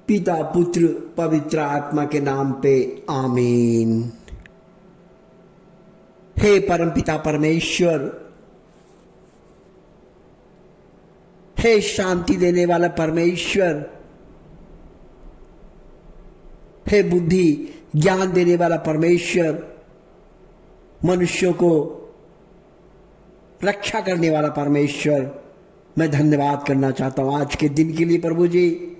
पिता पुत्र पवित्र आत्मा के नाम पे आमीन। हे परमपिता परमेश्वर, हे शांति देने वाला परमेश्वर, हे बुद्धि ज्ञान देने वाला परमेश्वर, मनुष्यों को रक्षा करने वाला परमेश्वर, मैं धन्यवाद करना चाहता हूं आज के दिन के लिए प्रभु जी,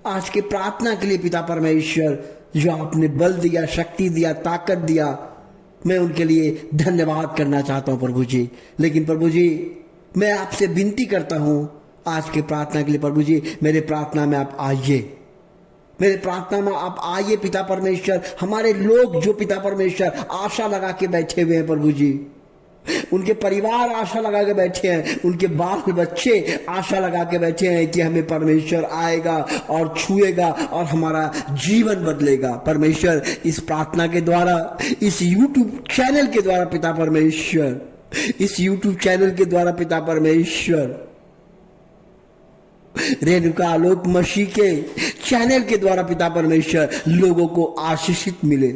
आज के प्रार्थना के लिए पिता परमेश्वर, जो आपने बल दिया, शक्ति दिया, ताकत दिया, मैं उनके लिए धन्यवाद करना चाहता हूं प्रभु जी। लेकिन प्रभु जी, मैं आपसे विनती करता हूं आज के प्रार्थना के लिए प्रभु जी, मेरे प्रार्थना में आप आइए, मेरे प्रार्थना में आप आइए पिता परमेश्वर। हमारे लोग जो पिता परमेश्वर आशा लगा के बैठे हुए हैं प्रभु जी, उनके परिवार आशा लगा के बैठे हैं, उनके बाल बच्चे आशा लगा के बैठे हैं कि हमें परमेश्वर आएगा और छुएगा और हमारा जीवन बदलेगा। परमेश्वर, इस प्रार्थना के द्वारा, इस YouTube चैनल के द्वारा पिता परमेश्वर, इस YouTube चैनल के द्वारा पिता परमेश्वर, रेणुका आलोक मसीह के चैनल के द्वारा पिता परमेश्वर, लोगों को आशीषित मिले,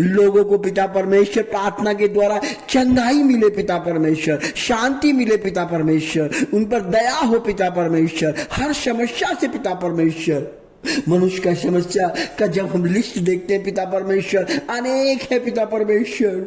लोगों को पिता परमेश्वर प्रार्थना के द्वारा चंगाई मिले पिता परमेश्वर, शांति मिले पिता परमेश्वर, उन पर दया हो पिता परमेश्वर, हर समस्या से पिता परमेश्वर। मनुष्य का समस्या का जब हम लिस्ट देखते हैं पिता परमेश्वर, अनेक है पिता परमेश्वर,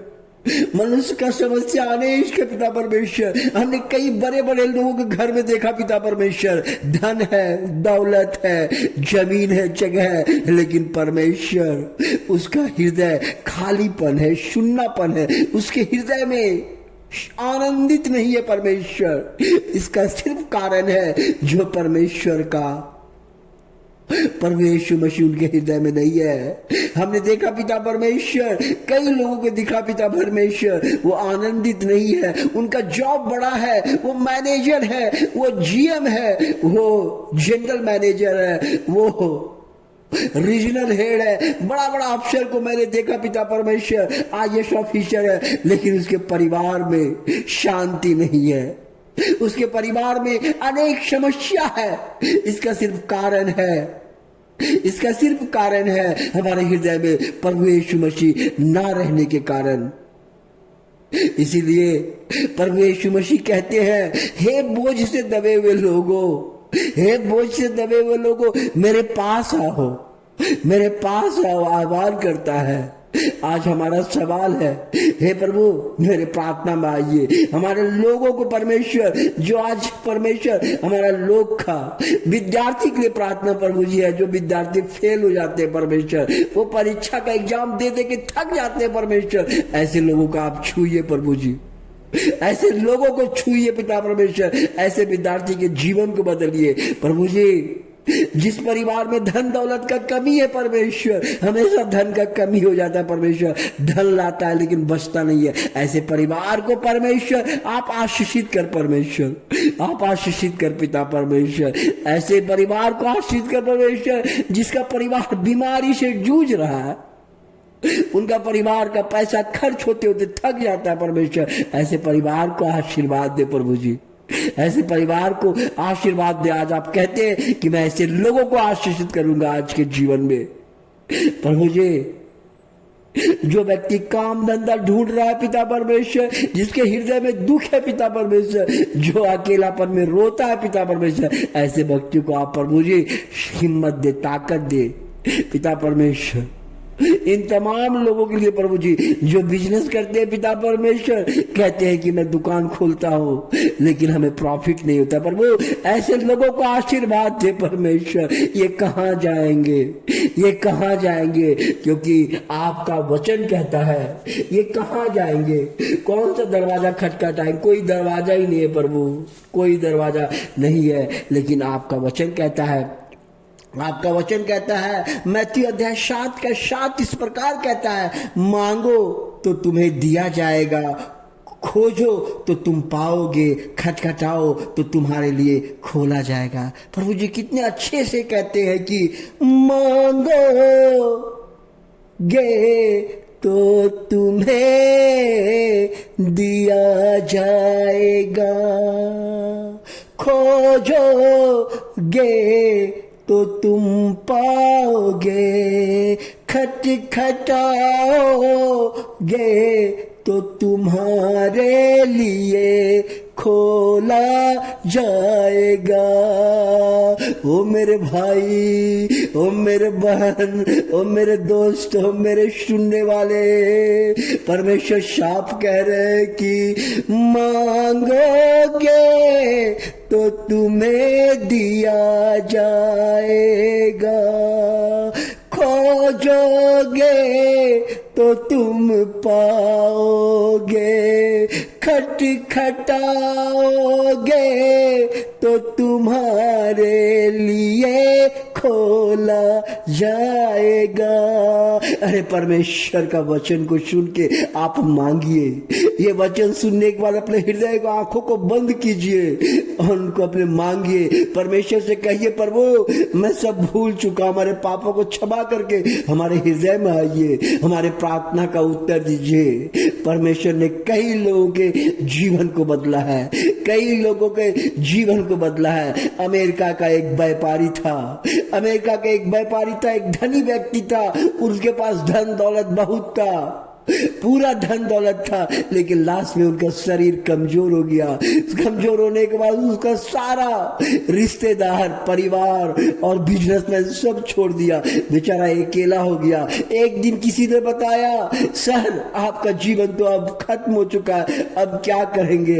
मनुष्य का समस्या अनेक है पिता परमेश्वर। हमने कई बड़े बड़े लोगों के घर में देखा पिता परमेश्वर, धन है, दौलत है, जमीन है, जगह है, लेकिन परमेश्वर उसका हृदय खालीपन है, शून्यपन है, उसके हृदय में आनंदित नहीं है परमेश्वर। इसका सिर्फ कारण है जो परमेश्वर का प्रभु यीशु मसीह उनके हृदय में नहीं है। हमने देखा पिता परमेश्वर, कई लोगों को दिखा पिता परमेश्वर, वो आनंदित नहीं है, उनका जॉब बड़ा है, वो मैनेजर है, वो जीएम है, वो जनरल मैनेजर है, वो रीजनल हेड है, बड़ा बड़ा अफसर को मैंने देखा पिता परमेश्वर, आईएएस ऑफिसर है, लेकिन उसके परिवार में शांति नहीं है, उसके परिवार में अनेक समस्या है। इसका सिर्फ कारण है, इसका सिर्फ कारण है हमारे हृदय में प्रभु यीशु मसीह ना रहने के कारण। इसीलिए प्रभु यीशु मसीह कहते हैं, हे बोझ से दबे हुए लोगों, हे बोझ से दबे हुए लोगों, मेरे पास आओ, मेरे पास आओ, आह्वान करता है। आज हमारा सवाल है, हे प्रभु मेरे प्रार्थना में आइए, हमारे लोगों को परमेश्वर, जो आज परमेश्वर हमारा लोग का विद्यार्थी के लिए प्रार्थना प्रभु जी है, जो विद्यार्थी फेल हो जाते हैं परमेश्वर, वो परीक्षा का एग्जाम दे दे के थक जाते हैं परमेश्वर, ऐसे लोगों का आप छूइए प्रभु जी, ऐसे लोगों को छूइए पिता परमेश्वर, ऐसे विद्यार्थी के जीवन को बदलिए प्रभु जी। जिस परिवार में धन दौलत का कमी है परमेश्वर, हमेशा धन का कमी हो जाता है परमेश्वर, धन लाता है लेकिन बचता नहीं है, ऐसे परिवार को परमेश्वर आप आशीषित कर परमेश्वर, आप आशीषित कर पिता परमेश्वर, ऐसे परिवार को आशीषित कर परमेश्वर, जिसका परिवार बीमारी से जूझ रहा है, उनका परिवार का पैसा खर्च होते होते थक जाता है परमेश्वर, ऐसे परिवार को आशीर्वाद दे प्रभु जी, ऐसे परिवार को आशीर्वाद दे। आज आप कहते हैं कि मैं ऐसे लोगों को आशीषित करूंगा आज के जीवन में प्रभु जी। जो व्यक्ति काम धंधा ढूंढ रहा है पिता परमेश्वर, जिसके हृदय में दुख है पिता परमेश्वर, जो अकेलापन में रोता है पिता परमेश्वर, ऐसे व्यक्ति को आप प्रभु जी हिम्मत दे, ताकत दे पिता परमेश्वर। इन तमाम लोगों के लिए प्रभु जी जो बिजनेस करते हैं पिता परमेश्वर, कहते हैं कि मैं दुकान खोलता हूं लेकिन हमें प्रॉफिट नहीं होता, प्रभु ऐसे लोगों को आशीर्वाद दे परमेश्वर। ये कहां जाएंगे, ये कहां जाएंगे, क्योंकि आपका वचन कहता है ये कहां जाएंगे, कौन सा दरवाजा खटखटाएंगे, कोई दरवाजा ही नहीं है प्रभु, कोई दरवाजा नहीं है, लेकिन आपका वचन कहता है, आपका वचन कहता है, मैथ्यू अध्याय 7 का 7 इस प्रकार कहता है, मांगो तो तुम्हें दिया जाएगा, खोजो तो तुम पाओगे, खटखटाओ तो तुम्हारे लिए खोला जाएगा। प्रभु जी कितने अच्छे से कहते हैं कि मांगो गे तो तुम्हें दिया जाएगा, खोजोगे तो तुम पाओगे, खटखटाओगे तो तुम्हारे लिए खोला जाएगा। ओ मेरे भाई, ओ मेरे बहन, ओ मेरे दोस्त, ओ मेरे सुनने वाले, परमेश्वर साफ कह रहे हैं कि मांगोगे तो तुम्हें दिया जाएगा, खोजोगे तो तुम पाओगे, खटखटाओगे तो तुम्हारे लिए खोला जाएगा। अरे परमेश्वर का वचन को सुन के आप मांगिए। ये वचन सुनने के बाद अपने हृदय को, आंखों को बंद कीजिए और उनको अपने मांगिए। परमेश्वर से कहिए, प्रभु मैं सब भूल चुका, हमारे पापों को क्षमा करके हमारे हृदय में आइए, हमारे प्रार्थना का उत्तर दीजिए। परमेश्वर ने कई लोगों के जीवन को बदला है, कई लोगों के जीवन को बदला है। अमेरिका का एक व्यापारी था, अमेरिका का एक व्यापारी था, एक धनी व्यक्ति था, उसके पास धन दौलत बहुत था, पूरा धन दौलत था, लेकिन लास्ट में उनका शरीर कमजोर हो गया। कमजोर होने के बाद उसका सारा रिश्तेदार, परिवार और बिजनेसमैन सब छोड़ दिया, बेचारा अकेला हो गया। एक दिन किसी ने बताया, सर आपका जीवन तो अब खत्म हो चुका है, अब क्या करेंगे।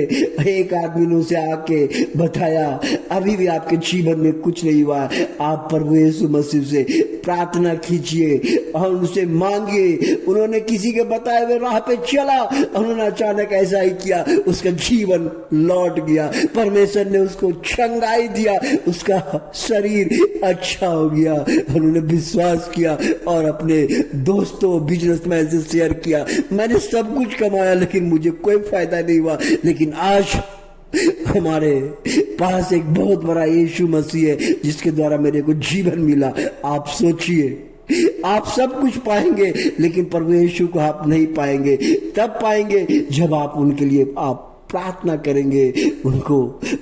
एक आदमी ने उसे आके बताया, अभी भी आपके जीवन में कुछ नहीं हुआ, आप प्रभु यीशु मसीह से प्रार्थना कीजिए और उनसे मांगिए। उन्होंने किसी के बताए हुए राह पे चला, उन्होंने अचानक ऐसा ही किया, उसका जीवन लौट गया, परमेश्वर ने उसको चंगाई दिया, उसका शरीर अच्छा हो गया। उन्होंने विश्वास किया और अपने दोस्तों, बिजनेसमैन से शेयर किया, मैंने सब कुछ कमाया लेकिन मुझे कोई फायदा नहीं हुआ, लेकिन आज हमारे पास एक बहुत बड़ा यीशु मसीह है जिसके द्वारा मेरे को जीवन मिला। आप सोचिए, आप सब कुछ पाएंगे लेकिन प्रभु यीशु को आप नहीं पाएंगे। तब पाएंगे जब आप उनके लिए आप प्रार्थना करेंगे। उनको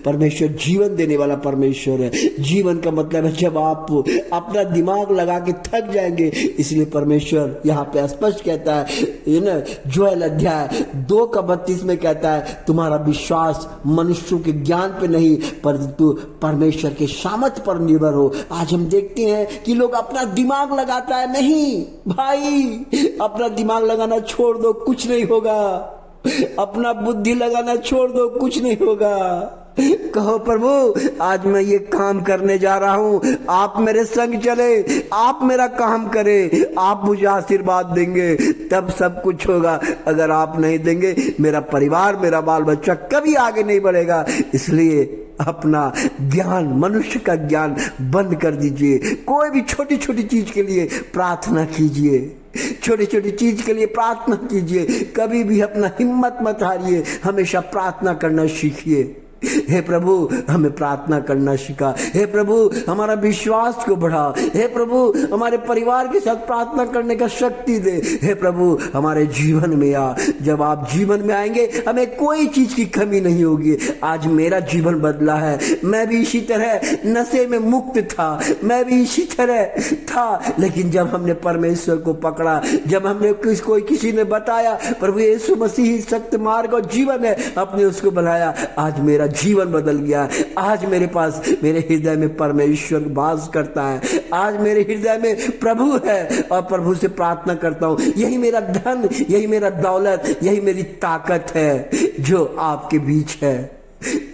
परमेश्वर जीवन देने वाला परमेश्वर है। जीवन का मतलब है जब आप अपना दिमाग लगा के थक जाएंगे। इसलिए परमेश्वर यहाँ पे स्पष्ट कहता है ना, जोएल अध्याय 2:32 में कहता है, तुम्हारा विश्वास मनुष्यों के ज्ञान पे नहीं परंतु परमेश्वर के सामर्थ पर निर्भर हो। आज हम देखते हैं कि लोग अपना दिमाग लगाता है। नहीं भाई, अपना दिमाग लगाना छोड़ दो, कुछ नहीं होगा। अपना बुद्धि लगाना छोड़ दो, कुछ नहीं होगा। कहो, प्रभु आज मैं ये काम करने जा रहा हूं, आप मेरे संग चले, आप मेरा काम करें, आप मुझे आशीर्वाद देंगे तब सब कुछ होगा। अगर आप नहीं देंगे, मेरा परिवार, मेरा बाल बच्चा कभी आगे नहीं बढ़ेगा। इसलिए अपना ज्ञान, मनुष्य का ज्ञान बंद कर दीजिए। कोई भी छोटी छोटी चीज के लिए प्रार्थना कीजिए, छोटी छोटी चीज के लिए प्रार्थना कीजिए। कभी भी अपना हिम्मत मत हारिए, हमेशा प्रार्थना करना सीखिए। हे प्रभु हमें प्रार्थना करना सिखा। हे प्रभु हमारा विश्वास को बढ़ा। हे प्रभु हमारे परिवार के साथ प्रार्थना करने का शक्ति दे। हे प्रभु हमारे जीवन में आ। जब आप जीवन में आएंगे हमें कोई चीज की कमी नहीं होगी। आज मेरा जीवन बदला है। मैं भी इसी तरह नशे में मुक्त था, मैं भी इसी तरह था, लेकिन जब हमने परमेश्वर को पकड़ा, जब हमने किसी ने बताया प्रभु यीशु मसीह सत्य मार्ग और जीवन है, अपने उसको बनाया, आज मेरा जीवन बदल गया। आज मेरे पास, मेरे हृदय में परमेश्वर वास करता है। आज मेरे हृदय में प्रभु है और प्रभु से प्रार्थना करता हूँ। यही मेरा धन, यही मेरा दौलत, यही मेरी ताकत है जो आपके बीच है।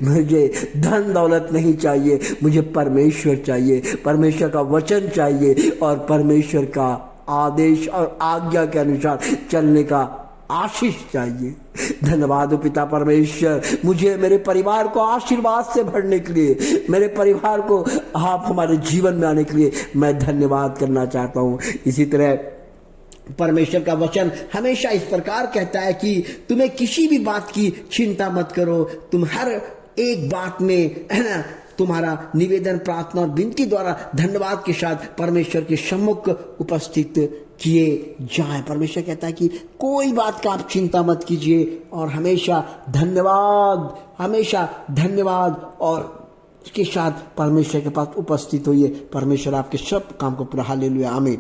मुझे धन दौलत नहीं चाहिए, मुझे परमेश्वर चाहिए, परमेश्वर का वचन चाहिए और परमेश्वर का आदेश और आज्ञा के अनुसार चलने का आशीष चाहिए। धन्यवाद पिता परमेश्वर, मुझे मेरे परिवार को आशीर्वाद से भरने के लिए, मेरे परिवार को आप हमारे जीवन में आने के लिए मैं धन्यवाद करना चाहता हूँ। इसी तरह परमेश्वर का वचन हमेशा इस प्रकार कहता है कि तुम्हें किसी भी बात की चिंता मत करो, तुम हर एक बात में, है ना, तुम्हारा निवेदन, प्रार्थना और विनती द्वारा धन्यवाद के साथ परमेश्वर के सम्मुख उपस्थित किए जाए। परमेश्वर कहता है कि कोई बात का आप चिंता मत कीजिए और हमेशा धन्यवाद और के साथ परमेश्वर के पास उपस्थित होइए। परमेश्वर आपके सब काम को पूरा हालेलुया आमीन।